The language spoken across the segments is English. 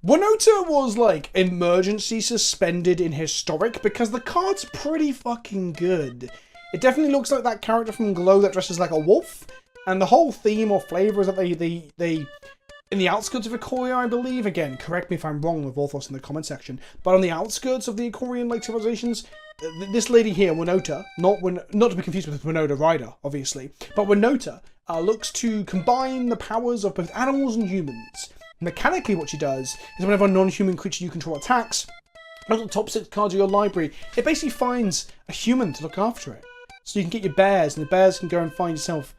Winota was like emergency suspended in historic because the card's pretty fucking good. It definitely looks like that character from Glow that dresses like a wolf, and the whole theme or flavour is that they in the outskirts of Ikoria, I believe. Again, correct me if I'm wrong with Orthos in the comment section, but on the outskirts of the Ikorian like civilizations, this lady here, Winota, not to be confused with Winota Rider, obviously, but Winota looks to combine the powers of both animals and humans. Mechanically, what she does is whenever a non-human creature you control attacks, look at the top 6 cards of your library, it basically finds a human to look after it. So you can get your bears, and the bears can go and find yourself,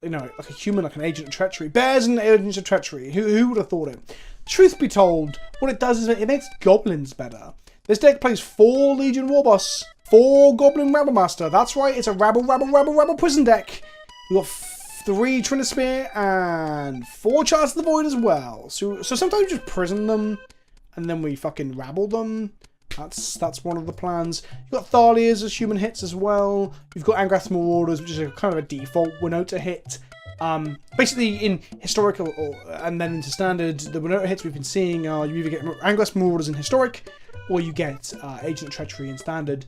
you know, like a human, like an agent of treachery. Bears and agents of treachery. Who would have thought it? Truth be told, what it does is it makes goblins better. This deck plays 4 Legion Warboss, 4 Goblin Rabble Master. That's right, it's a Rabble Prison deck. We've got 3 Trinospear and 4 Charts of the Void as well. So sometimes we just prison them and then we fucking rabble them. That's one of the plans. You've got Thalias as human hits as well. You've got Angrath's Marauders, which is a kind of a default Winota hit. Basically in historical and then into standard, the Winota hits we've been seeing are you either get Angrath's Marauders in historic or you get Agent of Treachery in standard.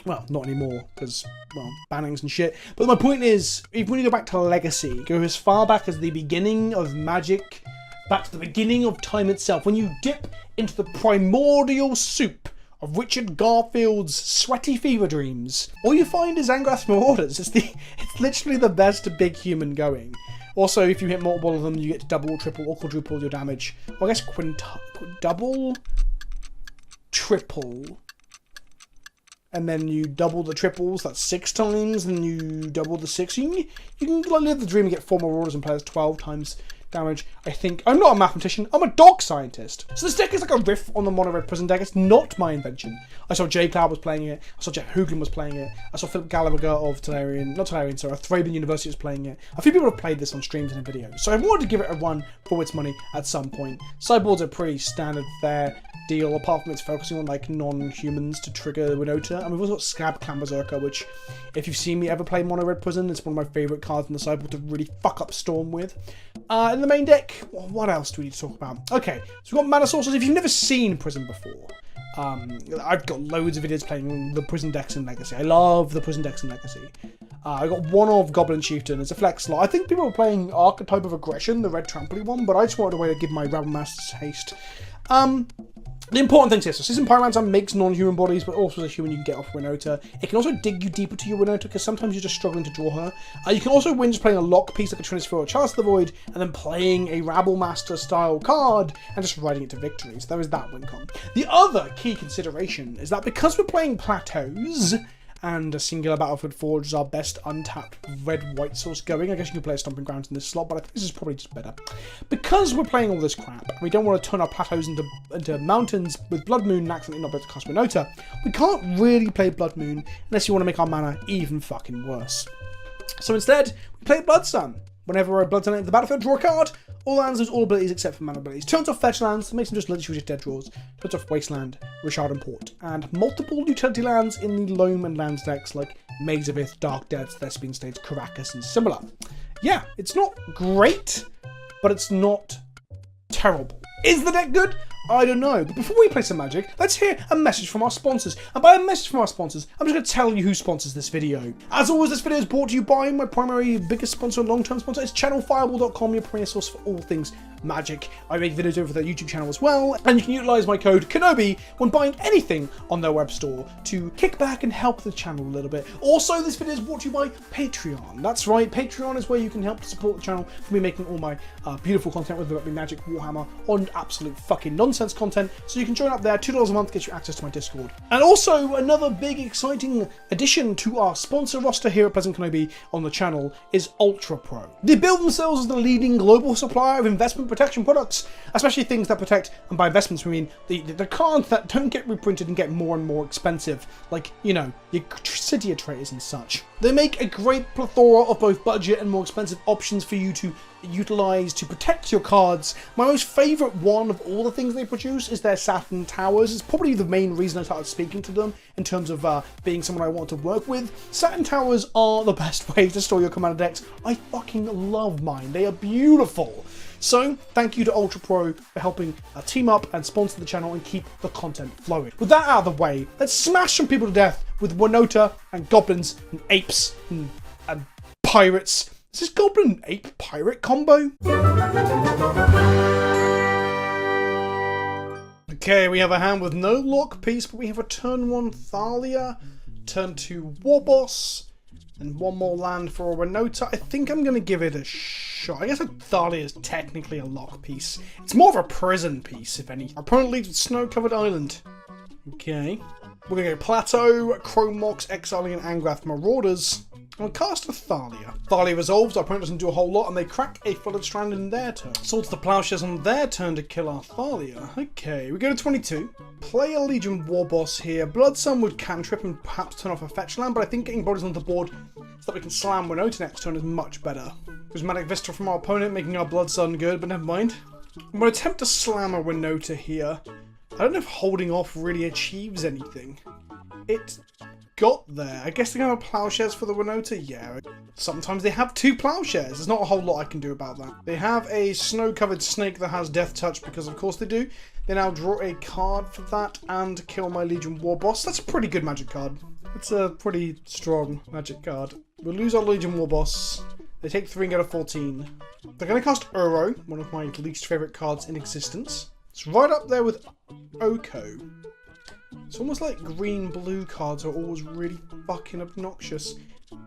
Well, not anymore, because, well, bannings and shit. But my point is, if we go back to Legacy, go as far back as the beginning of Magic, back to the beginning of time itself, when you dip into the primordial soup of Richard Garfield's sweaty fever dreams, all you find is Angrath's Marauders. It's literally the best big human going. Also, if you hit multiple of them, you get to double, triple, or quadruple your damage. Well, I guess double, triple, and then you double the triples, that's 6 times, and you double the 6. You can live the dream and get 4 Marauders and play as 12 times damage, I think. I'm not a mathematician, I'm a dog scientist. So this deck is like a riff on the Mono Red Prison deck. It's not my invention. I saw Jay Cloud was playing it, I saw Jeff Hoogland was playing it, I saw Philip Gallagher of Thraben University was playing it. A few people have played this on streams and in videos, so I wanted to give it a run for its money at some point. Sideboard's a pretty standard fare deal, apart from it's focusing on like non-humans to trigger Winota. And we've also got Scab Clan Berserker, which, if you've seen me ever play Mono Red Prison, it's one of my favourite cards in the sideboard to really fuck up Storm with. In the main deck, what else do we need to talk about? Okay, so we've got mana sources. If you've never seen Prison before, I've got loads of videos playing the Prison decks in Legacy. I love the Prison decks in Legacy. I got one of Goblin Chieftain as a flex slot. I think people are playing Archetype of Aggression, the red trampoline one, but I just wanted a way to give my Rabble Masters haste. The important thing is, so Season Pyromancer makes non-human bodies, but also as a human you can get off Winota. It can also dig you deeper to your Winota, because sometimes you're just struggling to draw her. You can also win just playing a lock piece like a Trinospear or Charts of the Void, and then playing a Rabble Master style card, and just riding it to victory. So there is that win con. The other key consideration is that because we're playing plateaus, and a singular Battlefield Forge is our best untapped red-white source going. I guess you can play a Stomping Grounds in this slot, but I think this is probably just better. Because we're playing all this crap, we don't want to turn our plateaus into mountains with Blood Moon and accidentally not be able to cast Winota. We can't really play Blood Moon unless you want to make our mana even fucking worse. So instead, we play Blood Sun. Whenever a Blood Sun enters the battlefield, draw a card. All lands lose all abilities except for mana abilities. Turns off fetch lands, makes them just literally just dead draws. Turns off Wasteland, Richard and Port. And multiple utility lands in the Loam and Lands decks like Maze of Ith, Dark Depths, Thespian States, Caracas, and similar. Yeah, it's not great, but it's not terrible. Is the deck good? I don't know, but before we play some Magic, let's hear a message from our sponsors. And by a message from our sponsors, I'm just going to tell you who sponsors this video. As always, this video is brought to you by my primary, biggest sponsor and long-term sponsor. It's channelfireball.com, your premier source for all things Magic. I make videos over their YouTube channel as well, and you can utilize my code KENOBI when buying anything on their web store to kick back and help the channel a little bit. Also, this video is brought to you by Patreon. That's right, Patreon is where you can help to support the channel for me making all my beautiful content, whether that be Magic, Warhammer, or absolute fucking nonsense content. So you can join up there. $2 a month gets you access to my Discord. And also, another big exciting addition to our sponsor roster here at PleasantKenobi on the channel is Ultra Pro. They build themselves as the leading global supplier of investment protection products, especially things that protect, and by investments we mean the cards that don't get reprinted and get more and more expensive, like, you know, your Cydia trays and such. They make a great plethora of both budget and more expensive options for you to utilize to protect your cards. My most favourite one of all the things they produce is their Saturn Towers. It's probably the main reason I started speaking to them in terms of being someone I want to work with. Saturn Towers are the best way to store your commander decks. I fucking love mine. They are beautiful. So, thank you to Ultra Pro for helping team up and sponsor the channel and keep the content flowing. With that out of the way, let's smash some people to death with Winota and goblins and apes and pirates. Is this goblin and ape pirate combo? Okay, we have a hand with no lock piece, but we have a turn 1 Thalia, turn 2 Warboss, and one more land for a Winota. I think I'm going to give it a shot. I guess a Thalia is technically a lock piece. It's more of a prison piece, if any. Our opponent leads with Snow-Covered Island. Okay. We're going to go Plateau, Chrome Mox, Exiling, and Angrath Marauders. We'll cast a Thalia. Thalia resolves, our opponent doesn't do a whole lot, and they crack a Flooded Strand in their turn. Swords the Plowshares on their turn to kill our Thalia. Okay, we go to 22. Play a Legion Warboss here. Blood Sun would cantrip and perhaps turn off a fetch land, but I think getting bodies on the board so that we can slam Winota next turn is much better. Prismatic Vista from our opponent, making our Blood Sun good, but never mind. I'm going to attempt to slam a Winota here. I don't know if holding off really achieves anything. It got there. I guess they're going to have Plowshares for the Winota? Yeah. Sometimes they have 2 Plowshares. There's not a whole lot I can do about that. They have a Snow-Covered Snake that has Death Touch, because of course they do. They now draw a card for that and kill my Legion Warboss. That's a pretty good magic card. It's a pretty strong magic card. We'll lose our Legion Warboss. They take 3 and get a 14. They're going to cast Uro, one of my least favourite cards in existence. It's right up there with Oko. It's almost like green-blue cards are always really fucking obnoxious.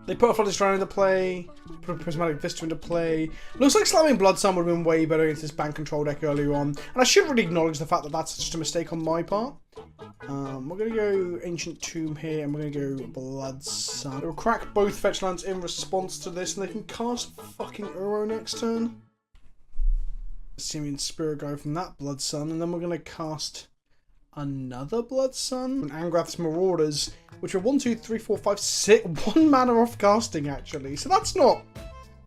They put a Flooded Strand into play, put a Prismatic Vista into play. Looks like slamming Blood Sun would have been way better against this bank control deck earlier on. And I should really acknowledge the fact that that's just a mistake on my part. We're going to go Ancient Tomb here, and we're going to go Blood Sun. We'll crack both fetch lands in response to this, and they can cast fucking Uro next turn. Simian Spirit Guide from that Blood Sun, and then we're going to cast another Blood Sun and Angrath's Marauders, which are 1, 2, 3, 4, 5, 6, 1 mana off casting actually, so that's not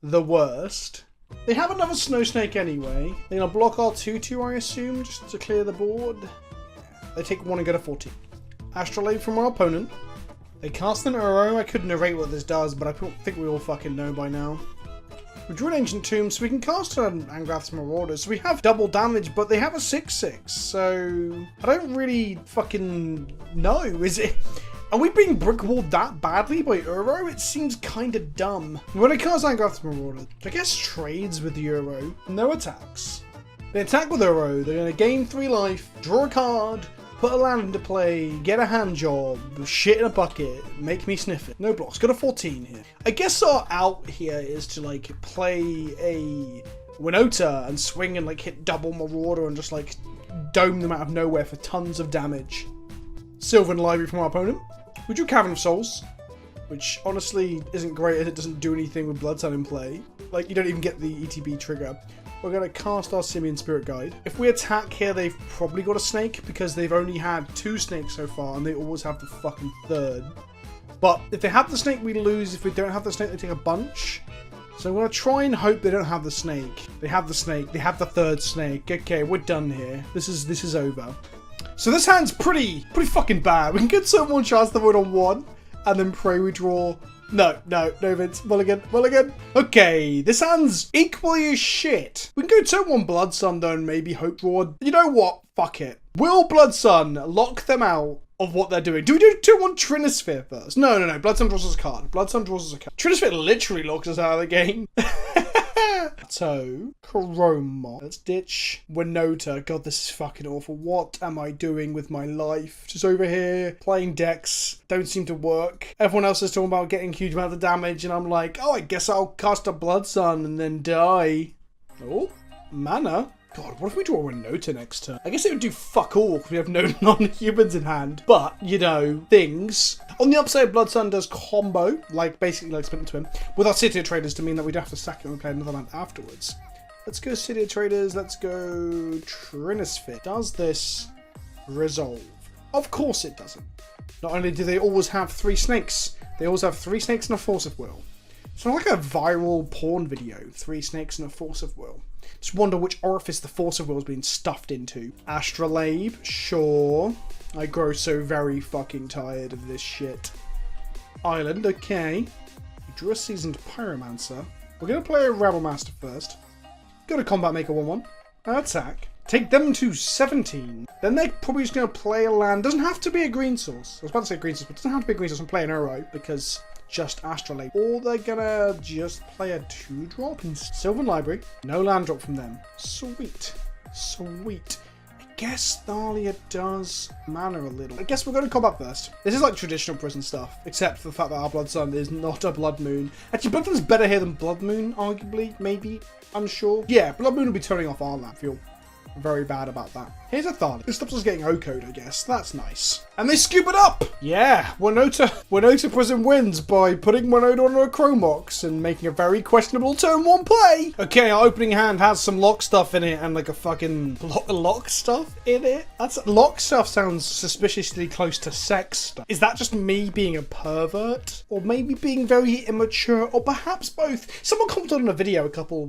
the worst. They have another Snow Snake anyway. They're going to block our 2/2, I assume, just to clear the board. They take 1 and get a 14. Astrolabe from our opponent. They cast an Uro. I could narrate what this does, but I think we all fucking know by now. We drew an Ancient Tomb, so we can cast an Angrath's Marauders. So we have double damage, but they have a 6/6, so I don't really fucking know. Is it? Are we being brickwalled that badly by Uro? It seems kind of dumb. When I cast Angrath's Marauders, I guess trades with the Uro. No attacks. They attack with Uro. They're going to gain 3 life, draw a card, put a land into play, get a hand job, shit in a bucket, make me sniff it. No blocks. Got a 14 here. I guess our out here is to like play a Winota and swing and like hit double Marauder and just like dome them out of nowhere for tons of damage. Sylvan Library from our opponent. We drew Cavern of Souls, which honestly isn't great as it doesn't do anything with Blood Sun in play. Like you don't even get the ETB trigger. We're going to cast our Simian Spirit Guide. If we attack here, they've probably got a snake because they've only had 2 snakes so far and they always have the fucking 3rd. But if they have the snake, we lose. If we don't have the snake, they take a bunch. So I'm going to try and hope they don't have the snake. They have the snake. They have the 3rd snake. Okay, we're done here. This is over. So this hand's pretty fucking bad. We can get someone chance the void on 1 and then pray we draw... No, Vince. Mulligan. Okay, this hand's equally as shit. We can go turn 1 Blood Sun though and maybe hope draw. You know what? Fuck it. Will Blood Sun lock them out of what they're doing? Do we do turn 1 Trinisphere first? No. Blood Sun draws us a card. Trinisphere literally locks us out of the game. So, Chroma. Let's ditch Winota. God, this is fucking awful. What am I doing with my life? Just over here, playing decks. Don't seem to work. Everyone else is talking about getting huge amount of damage, and I'm like, oh, I guess I'll cast a Blood Sun and then die. Oh, mana. God, what if we draw a Winota next turn? I guess it would do fuck all because we have no non-humans in hand. But, you know, things. On the upside, Blood Sun does combo, basically like Splinter Twin, with our City of Traders to mean that we don't have to sack it and play another land afterwards. Let's go City of Traders, let's go Trinisphere. Does this resolve? Of course it doesn't. Not only do they always have 3 snakes, they always have 3 snakes and a Force of Will. So like a viral porn video, 3 snakes and a force of will. Just wonder which orifice the force of will is being stuffed into. Astrolabe, sure. I grow so very fucking tired of this shit. Island, okay. We drew a seasoned pyromancer. We're gonna play a rebel master first. Go to combat, make a 1/1. Attack. Take them to 17. Then they're probably just gonna play a land. Doesn't have to be a green source. I was about to say green source, but it doesn't have to be a green source and play an Uro because just Astrolabe. Or they're gonna just play a 2-drop in Sylvan Library. No land drop from them. Sweet. Sweet. I guess Thalia does mana a little. I guess we're going to combat first. This is like traditional prison stuff, except for the fact that our Blood Sun is not a Blood Moon. Actually, Blood Sun's better here than Blood Moon, arguably, maybe, unsure. Yeah, Blood Moon will be turning off our land. I feel very bad about that. Here's a Thalia. This stops us getting O-code, I guess. That's nice. And they scoop it up! Yeah, Winota Prison wins by putting Winota on a Chromox and making a very questionable turn 1 play. Okay, our opening hand has some lock stuff in it and like a fucking lock stuff in it? Lock stuff sounds suspiciously close to sex stuff. Is that just me being a pervert? Or maybe being very immature? Or perhaps both? Someone commented on a video a couple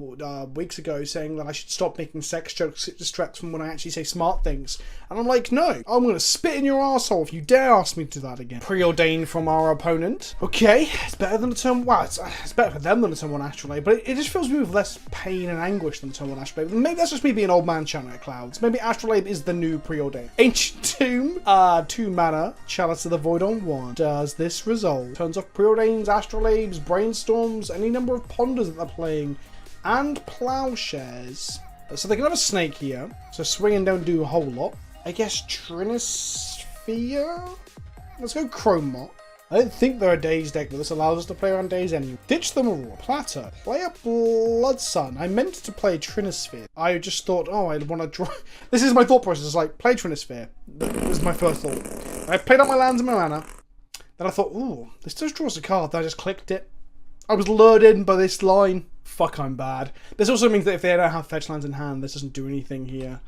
weeks ago saying that I should stop making sex jokes. It distracts from when I actually say smart things. And I'm like, no, I'm going to spit in your arsehole if you dare ask me to do that again. Preordained from our opponent. Okay, it's better than a turn... Well, it's better for them than a turn 1 Astrolabe, but it just fills me with less pain and anguish than a turn 1 Astrolabe. Maybe that's just me being old man chanting at clouds. Maybe Astrolabe is the new Preordained. Ancient Tomb, 2 mana, Chalice of the Void on 1. Does this resolve? Turns off Preordains, Astrolabes, Brainstorms, any number of Ponders that they're playing, and Plowshares. So they can have a snake here. So swing and don't do a whole lot. I guess Trinisphere? Let's go Chromot. I don't think they're a Daze deck, but this allows us to play around Daze anyway. Ditch them all. Platter. Play a Blood Sun. I meant to play Trinisphere. I just thought, oh, I want to draw... This is my thought process. Like, play Trinisphere. This is my first thought. I played out my lands and my mana. Then I thought, ooh, this does draw us a card. Then I just clicked it. I was lured in by this line. Fuck, I'm bad. This also means that if they don't have fetch lands in hand, this doesn't do anything here.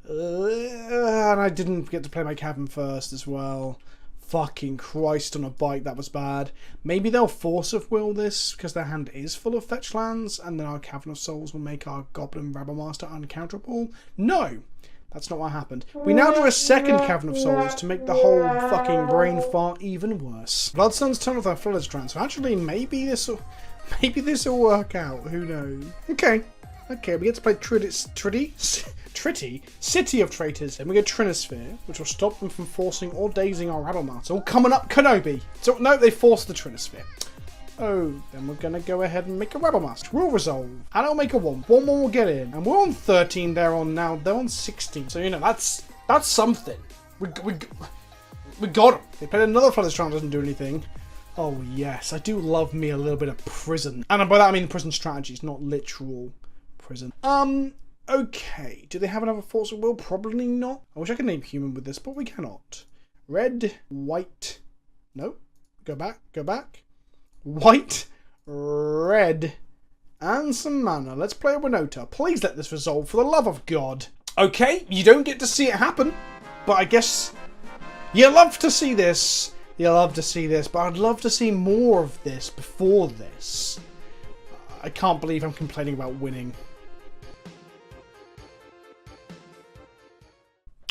And I didn't get to play my Cavern first as well. Fucking Christ on a bike, that was bad. Maybe they'll Force of Will this, because their hand is full of fetch lands, and then our Cavern of Souls will make our Goblin Rebel Master uncounterable. No! That's not what happened. We now do a second Cavern of Souls to make the whole fucking brain fart even worse. Blood Sun's turn off their Flooded Strand, so actually maybe this'll work out. Who knows? Okay, we get to play City of Traitors, and we get Trinisphere, which will stop them from forcing or dazing our Rebel Master. Oh, coming up, Kenobi. So no, they forced the Trinisphere. Oh, then we're going to go ahead and make a Rebel Master. We'll resolve. And I'll make a 1. 1 more will get in. And we're on 13, they're on now. They're on 16. So, you know, that's something. We got them. They played another Flooded Strand, doesn't do anything. Oh, yes. I do love me a little bit of prison. And by that I mean prison strategies, not literal prison. Okay. Do they have another Force of Will? Probably not. I wish I could name human with this, but we cannot. Red, white. No. Go back. White, red, and some mana. Let's play a Winota. Please let this resolve, for the love of God. Okay, you don't get to see it happen, but I guess you love to see this. You love to see this, but I'd love to see more of this before this. I can't believe I'm complaining about winning.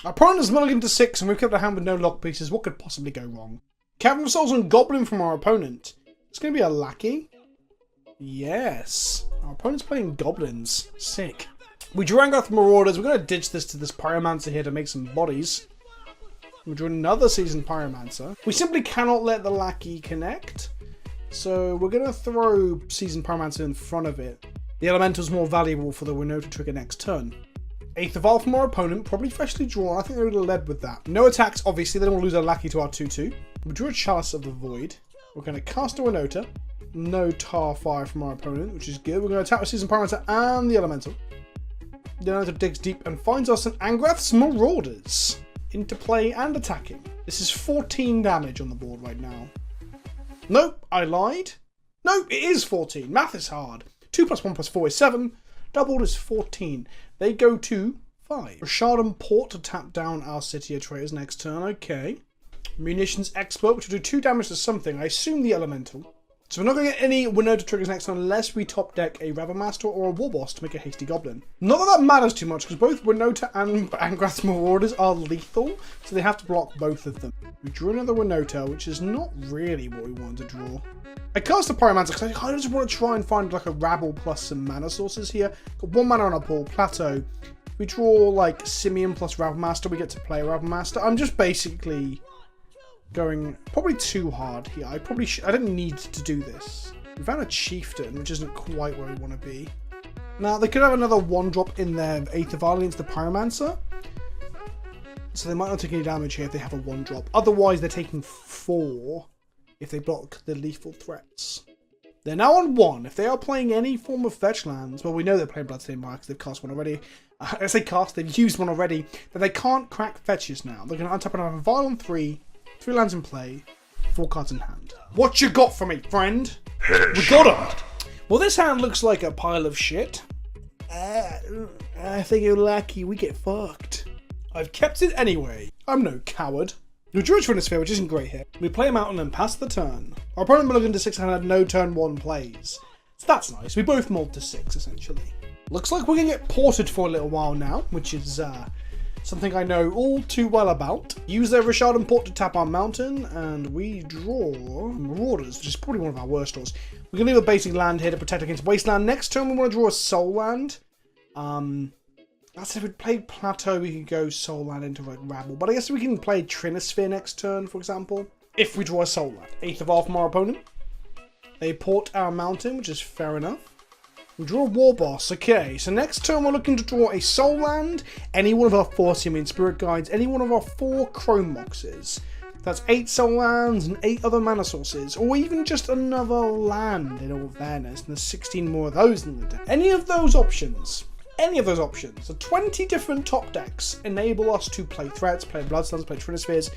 Our opponent has mulliganed to 6, and we've kept a hand with no lock pieces. What could possibly go wrong? Cavern of Souls and Goblin from our opponent. It's going to be a lackey. Yes. Our opponent's playing goblins. Sick. We drew Angrath Marauders. We're going to ditch this to this Pyromancer here to make some bodies. We drew another Seasoned Pyromancer. We simply cannot let the lackey connect. So we're going to throw Seasoned Pyromancer in front of it. The Elemental's more valuable for the Winota trigger next turn. Eighth Evolve from our opponent, probably freshly drawn. I think they would have led with that. No attacks, obviously. They don't want to lose our lackey to our 2-2. We drew a Chalice of the Void. We're going to cast a Winota. No Tar Fire from our opponent, which is good. We're going to attack with Seasoned Pyromancer and the Elemental. The Elemental digs deep and finds us an Angrath's Marauders. Into play and attacking. This is 14 damage on the board right now. Nope, I lied. No, it is 14. Math is hard. 2 + 1 + 4 is 7. Doubled is 14. They go to 5. Rashad Port to tap down our City of Traitors next turn. Okay. Munitions Expert, which will do 2 damage to something. I assume the Elemental. So we're not going to get any Winota triggers next turn unless we top deck a Rebel Master or a War Boss to make a Hasty Goblin. Not that that matters too much, because both Winota and Angrath's Marauders are lethal, so they have to block both of them. We drew another Winota, which is not really what we wanted to draw. I cast a Pyromancer because I kind of just want to try and find like a Rabble plus some mana sources here. Got 1 mana on our pool, Plateau. We draw like Simian plus Rabble Master, we get to play a Rabble Master. I'm just basically going probably too hard here. I didn't need to do this. We found a Chieftain, which isn't quite where we want to be. Now, they could have another 1-drop in their Eighth of Violence, the Pyromancer. So they might not take any damage here if they have a 1-drop. Otherwise, they're taking 4 if they block the lethal threats. They're now on 1. If they are playing any form of fetch lands, well, we know they're playing Bloodstained Mire because they've cast one already. As they cast, they've used one already. Then they can't crack fetches now. They're going to untap another Vial on 3. 3 lands in play, 4 cards in hand. What you got for me, friend? We got him! Well, this hand looks like a pile of shit. I think you're lucky we get fucked. I've kept it anyway. I'm no coward. We drew a Trinisphere, which isn't great here. We play a mountain and pass the turn. Our opponent looked into 6 and had no turn 1 plays. So that's nice. We both mulled to 6, essentially. Looks like we're going to get ported for a little while now, which is something I know all too well about. Use their Richard and Port to tap our mountain, and we draw Marauders, which is probably one of our worst draws. We're going to leave a basic land here to protect against Wasteland. Next turn, we want to draw a Soul Land. That's if we played Plateau, we could go Soul Land into like Rabble. But I guess we can play Trinisphere next turn, for example. If we draw a Soul Land. 8th of all from our opponent. They port our mountain, which is fair enough. We draw a War Boss. Okay, so next turn we're looking to draw a Soul Land, any one of our 4 Simian Spirit Guides, any one of our 4 Chrome Boxes. That's 8 Soul Lands and 8 other mana sources, or even just another land in all fairness, and there's 16 more of those in the deck. Any of those options, the 20 different top decks enable us to play threats, play Bloodstones, play Trinispheres.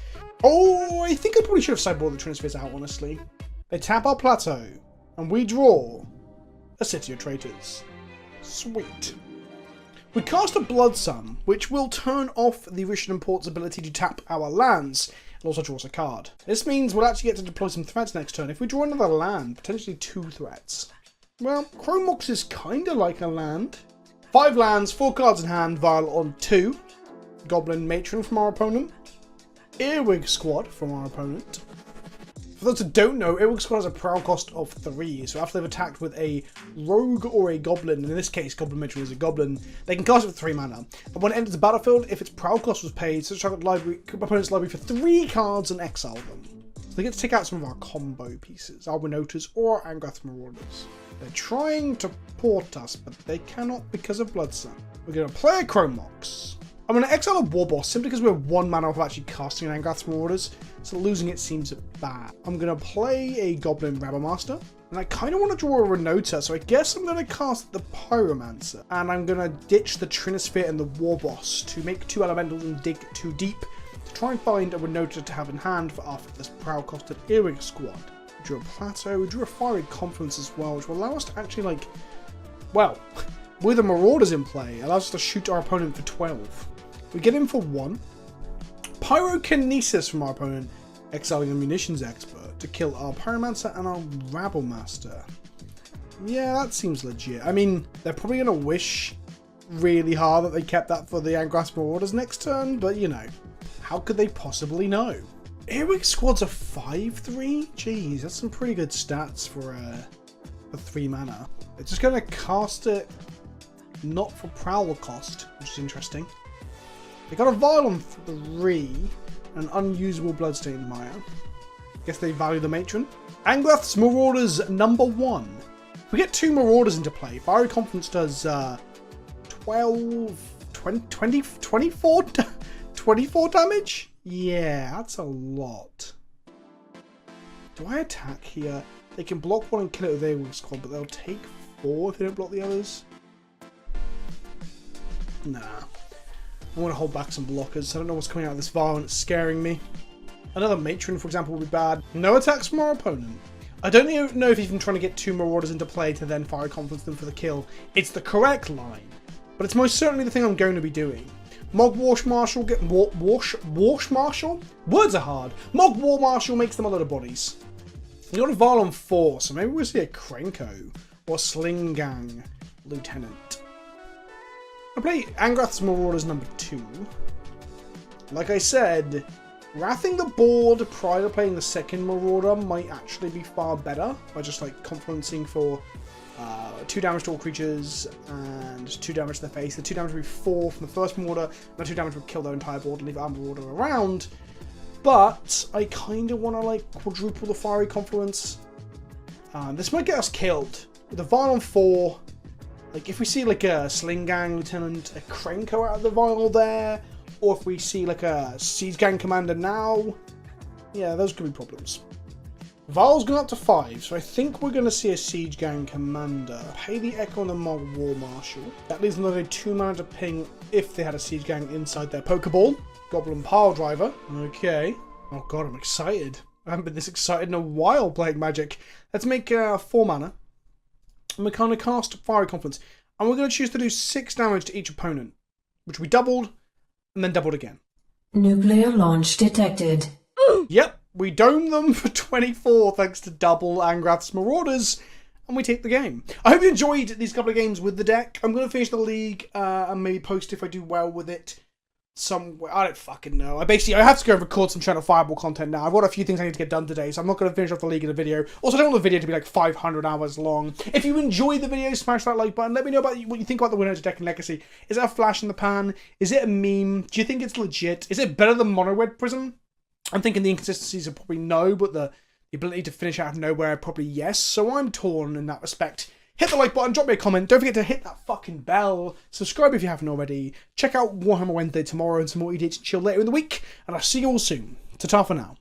Oh, I think I probably should have sideboarded the Trinispheres out, honestly. They tap our Plateau, and we draw a City of Traitors. Sweet. We cast a Blood Sun, which will turn off the Richard and Port's ability to tap our lands, and also draws a card. This means we'll actually get to deploy some threats next turn. If we draw another land, potentially 2 threats. Well, Chrome Mox is kind of like a land. 5 lands, 4 cards in hand, Vial on 2. Goblin Matron from our opponent. Earwig Squad from our opponent. For those who don't know, Earwig Squad has a prowl cost of 3, so after they've attacked with a rogue or a goblin, in this case Goblin Matron is a goblin, they can cast it with 3 mana. And when it enters the battlefield, if its prowl cost was paid, search our opponent's library for 3 cards and exile them. So they get to take out some of our combo pieces, our Winotas or our Angrath's Marauders. They're trying to port us, but they cannot because of Blood Sun. We're going to play a Chrome Mox. I'm going to exile a War Boss simply because we're 1 mana off actually casting an Angrath's Marauders, so losing it seems bad. I'm going to play a Goblin Rabble Master, and I kind of want to draw a Winota, so I guess I'm going to cast the Pyromancer, and I'm going to ditch the Trinisphere and the War Boss to make 2 elementals and dig too deep to try and find a Winota to have in hand for after this prowl costed Earwig Squad. We drew a Plateau, we drew a Fiery Confluence as well, which will allow us to actually, like, well, with the Marauders in play, allows us to shoot our opponent for 12. We get in for 1. Pyrokinesis from our opponent, exiling a Munitions Expert to kill our Pyromancer and our Rabble Master. Yeah, that seems legit. I mean, they're probably going to wish really hard that they kept that for the Angrath's Marauders next turn, but you know, how could they possibly know? Earwig Squad's a 5/3? Jeez, that's some pretty good stats for 3 mana. They're just going to cast it not for Prowler cost, which is interesting. They got a Vial on 3, and an unusable Bloodstained Mire. Guess they value the Matron. Angrath's Marauders number 1. If we get 2 Marauders into play, Fiery Confidence does 24 damage? Yeah, that's a lot. Do I attack here? They can block 1 and kill it with Earwig Squad, but they'll take 4 if they don't block the others. Nah. I'm going to hold back some blockers. I don't know what's coming out of this Vial and it's scaring me. Another Matron, for example, would be bad. No attacks from our opponent. I don't know if even trying to get 2 Marauders into play to then Fiery Confidence them for the kill. It's the correct line, but it's most certainly the thing I'm going to be doing. Mog Wash Marshal get Wash Marshal? Words are hard. Mog War Marshal makes them a lot of bodies. You got a Varl on 4, so maybe we'll see a Krenko or Slingang Lieutenant. I play Angrath's Marauders number 2. Like I said, wrathing the board prior to playing the second Marauder might actually be far better by just like confluencing for 2 damage to all creatures and 2 damage to their face. The 2 damage would be 4 from the first Marauder, and the 2 damage would kill their entire board and leave our Marauder around. But I kind of want to like quadruple the Fiery Confluence. This might get us killed. With a Vial on 4, like if we see like a Slingang Lieutenant, a Krenko out of the Vial there, or if we see like a Siege Gang Commander now, yeah, those could be problems. Vial's gone up to 5, so I think we're going to see a Siege Gang Commander. Pay the Echo on the War Marshal. That leaves another 2 mana to ping if they had a Siege Gang inside their Pokeball. Goblin Pile Driver. Okay. Oh god, I'm excited. I haven't been this excited in a while playing Magic. Let's make 4 mana. And we're going to cast Fiery Confluence. And we're going to choose to do 6 damage to each opponent, which we doubled, and then doubled again. Nuclear launch detected. Yep, we dome them for 24 thanks to double Angrath's Marauders, and we take the game. I hope you enjoyed these couple of games with the deck. I'm going to finish the league and maybe post if I do well with it somewhere. I don't fucking know. I have to go and record some Channel Fireball content now. I've got a few things I need to get done today, so I'm not going to finish off the league in a video. Also, I don't want the video to be like 500 hours long. If you enjoyed the video, smash that like button. Let me know about what you think about the Winota deck and Legacy. Is it a flash in the pan? Is it a meme? Do you think it's legit? Is it better than Mono Red Prism? I'm thinking the inconsistencies are probably no, but the ability to finish out of nowhere probably yes. So I'm torn in that respect. Hit the like button, drop me a comment. Don't forget to hit that fucking bell. Subscribe if you haven't already. Check out Warhammer Wednesday tomorrow and some more EDH chill later in the week. And I'll see you all soon. Ta-ta for now.